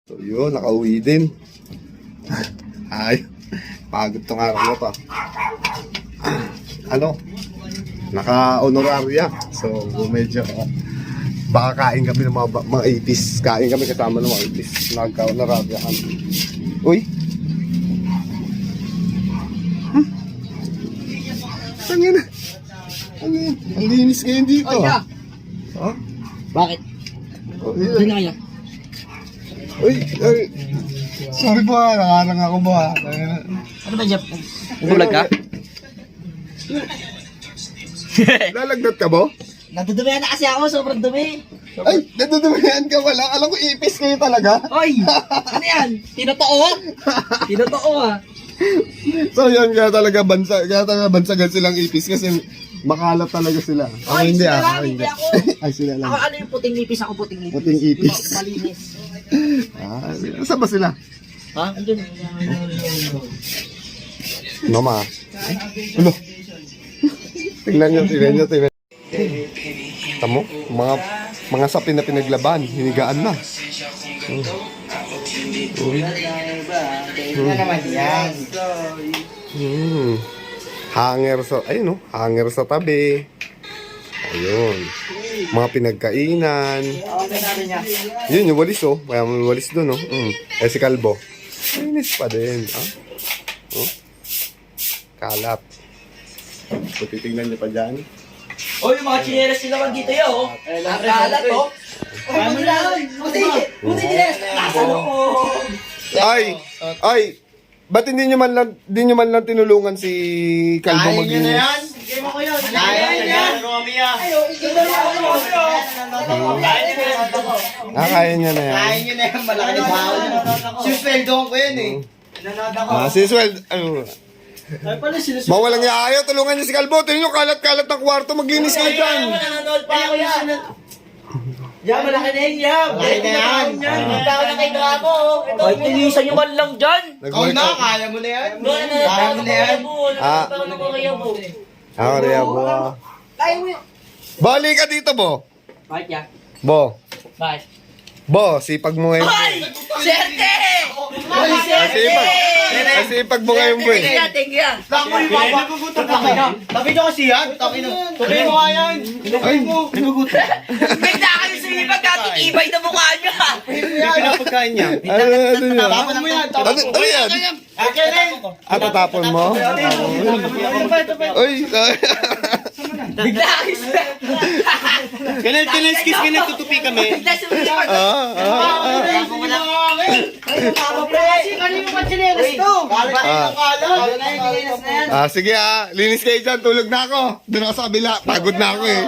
So yun, nakauwi din. Ay, pagod tong araw na to. Ano? Naka-honorarya. So medyo baka kain kami ng mga 80s. Kain kami kasama ng mga 80s. Nagka-honorarya kami. Uy! Tangin na. Ang linis ngayon dito. Oy, Ha? Ha? bakit? Hindi na kaya. Uy! Ay! Sorry po ha, nakarang ako po ha. Ano ba, Jeff? Nagulag ka? Lalagnat ka ba? Natudumihan na kasi ako, sobrang dumi. Ay! Natutumayan ka wala. Alam ko ipis kayo talaga. Oy! Ano yan? Tinotoo? Tinotoo ah. So yun, kaya talaga bansagan silang ipis kasi makalat talaga sila. Ako Ay, hindi sila ah. lang, Ako hindi hindi. ako. Ay sila lang. Ako ano yung puting nipis? Ako puting nipis. Puting ipis. Malinis. Ah, saan ba sila? Ha? Andun. Mama. Ano? Tingnan nyo. Tamo, mga sapi na pinaglaban, hinigaan na. Ano naman yan? Hanger sa, ayun no, hanger sa tabi. Ayun. Mga pinagkainan. Yun, yung walis oh. Kaya may walis doon oh. Eh si Kalbo. Linis pa din. Ah? Oh. Kalat. So, titignan niyo pa dyan. Oh, yung mga chinelas nila naman dito yun, oh. Ang kalat, oh. Paano lang? Buti chinelas. Nasa loob. Ay! Ba't hindi nyo man lang tinulungan si Kalbo maglinis? Game ako yun. Kaya yan. Ayo, Kaya niya na yan. Kaya nyo na yan, malaki na baon. Susweldohan ko yan eh. Si Swell, ano? Mawalang ayaw, tulungan niyo si Kalbo. Tingnan nyo, kalat-kalat ng kwarto, maglinis kayo dyan. Nanonood pa ako yan. Yan, malaki na yan, yan. Malaki na yan. Punta ako na kay Draco. Ay, tinisan nyo man lang dyan. Ikaw na, kaya mo na yan. Kaya Kaya mo na yan. Kaya bo. Kaya mo yun. Bali ka dito, Bo. Bakit yan? Bo. Bakit? Bo, sipag mo ngayon. Ay! Serte! Sipag mo ngayon, Bo. Tingin yan. Lako yung papa. Nagugutom ka kaya. Tabi nyo kasi yan. Tabi mo nga yan. Ay, Nagugutom. Bigla kayo sa iba, kakikibay na mukha niya. Pinapagkain niya. ano yun? Tapon mo yan. Ano yan? Akin rin. Tatapon mo? Uy, Bigla kayo sa... Kinelskis, kineltutupi kami. Bigla sumipat. sige linis kayo dyan, tulog na ako. Doon ako sa kabila, pagod na ako eh.